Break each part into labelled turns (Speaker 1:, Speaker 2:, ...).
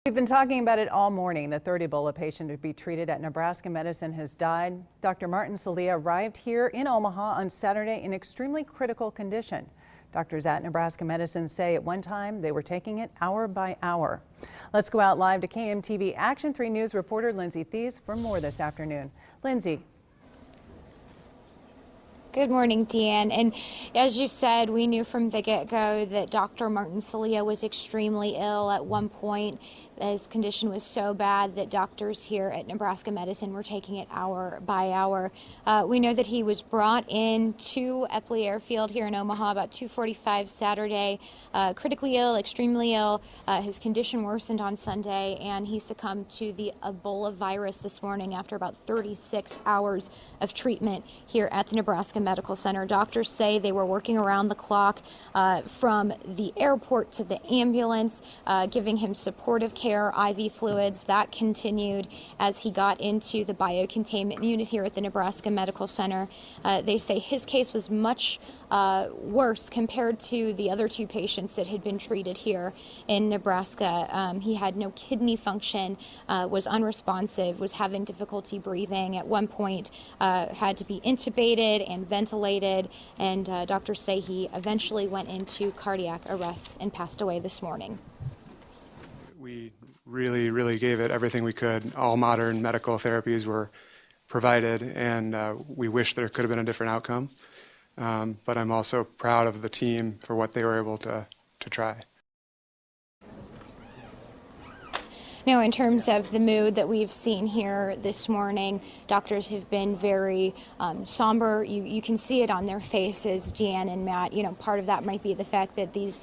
Speaker 1: We've been talking about it all morning. The third Ebola patient to be treated at Nebraska Medicine has died. Dr. Martin Salia arrived here in Omaha on Saturday in extremely critical condition. Doctors at Nebraska Medicine say at one time they were taking it hour by hour. Let's go out live to KMTV Action 3 News reporter Lindsay Thies for more this afternoon. Lindsay.
Speaker 2: Good morning, Deanne. And as you said, we knew from the get-go that Dr. Martin Salia was extremely ill. At one point, his condition was so bad that doctors here at Nebraska Medicine were taking it hour by hour. We know that he was brought in to Eppley Airfield here in Omaha about 2:45 Saturday, critically ill, extremely ill. His condition worsened on Sunday, and he succumbed to the Ebola virus this morning after about 36 hours of treatment here at the Nebraska Medical Center. Doctors say they were working around the clock from the airport to the ambulance, giving him supportive care, IV fluids. That continued as he got into the biocontainment unit here at the Nebraska Medical Center. They say his case was much worse compared to the other two patients that had been treated here in Nebraska. He had no kidney function, was unresponsive, was having difficulty breathing. At one point, had to be intubated and ventilated, and doctors say he eventually went into cardiac arrest and passed away this morning.
Speaker 3: We really gave it everything we could. All modern medical therapies were provided, and we wish there could have been a different outcome. But I'm also proud of the team for what they were able to try.
Speaker 2: Now, in terms of the mood that we've seen here this morning, doctors have been very somber. You can see it on their faces, Deanne and Matt. You know, part of that might be the fact that these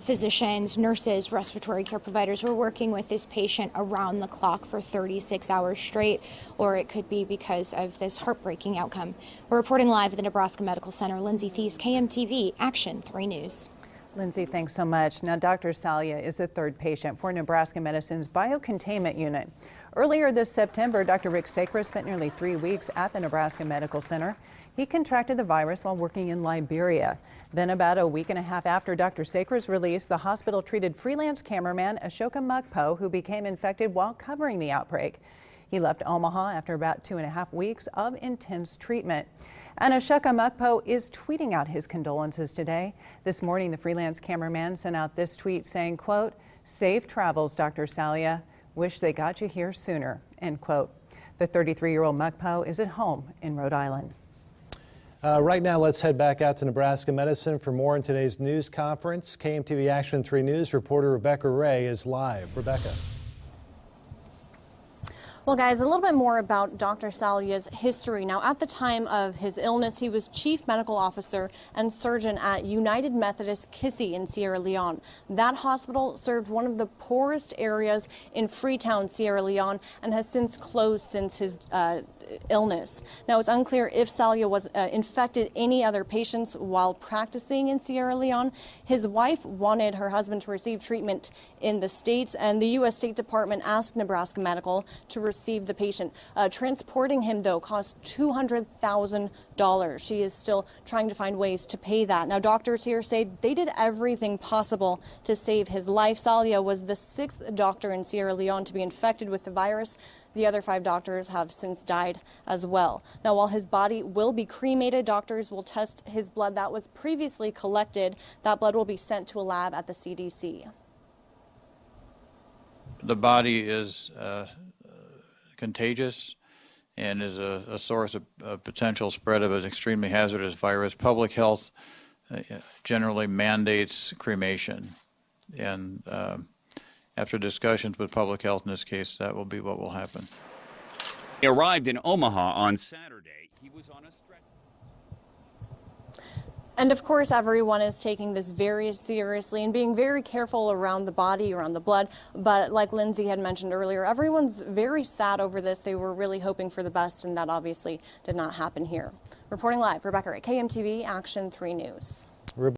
Speaker 2: physicians, nurses, respiratory care providers were working with this patient around the clock for 36 hours straight, or it could be because of this heartbreaking outcome. We're reporting live at the Nebraska Medical Center. Lindsay Thies, KMTV Action 3 News.
Speaker 1: Lindsay, thanks so much. Now, Dr. Salia is the third patient for Nebraska Medicine's biocontainment unit. Earlier this September, Dr. Rick Sacre spent nearly 3 weeks at the Nebraska Medical Center. He contracted the virus while working in Liberia. Then about a week and a half after Dr. Sacre's release, the hospital treated freelance cameraman Ashoka Mukpo, who became infected while covering the outbreak. He left Omaha after about 2.5 weeks of intense treatment. And Ashoka Mukpo is tweeting out his condolences today. This morning, the freelance cameraman sent out this tweet saying, quote, "Safe travels, Dr. Salia. Wish they got you here sooner," end quote. The 33-year-old Mukpo is at home in Rhode Island.
Speaker 4: Right now, let's head back out to Nebraska Medicine for more in today's news conference. KMTV Action 3 News reporter Rebecca Ray is live. Rebecca.
Speaker 5: Well, guys, a little bit more about Dr. Salia's history. Now, at the time of his illness, he was chief medical officer and surgeon at United Methodist Kissy in Sierra Leone. That hospital served one of the poorest areas in Freetown, Sierra Leone, and has since closed since his illness. Now, it's unclear if Salia was infected any other patients while practicing in Sierra Leone. His wife wanted her husband to receive treatment in the States, and the U.S. State Department asked Nebraska Medical to receive the patient. Transporting him, though, cost $200,000. She is still trying to find ways to pay that. Now, doctors here say they did everything possible to save his life. Salia was the 6th doctor in Sierra Leone to be infected with the virus. The other 5 doctors have since died as well. Now, while his body will be cremated, doctors will test his blood that was previously collected. That blood will be sent to a lab at the CDC.
Speaker 6: The body is contagious and is a source of potential spread of an extremely hazardous virus. Public health generally mandates cremation, and after discussions with public health in this case, that will be what will happen.
Speaker 7: He arrived in Omaha on Saturday. He was on a stretcher.
Speaker 5: And of course, everyone is taking this very seriously and being very careful around the body, around the blood. But like Lindsay had mentioned earlier, everyone's very sad over this. They were really hoping for the best, and that obviously did not happen here. Reporting live, Rebecca at KMTV Action 3 News.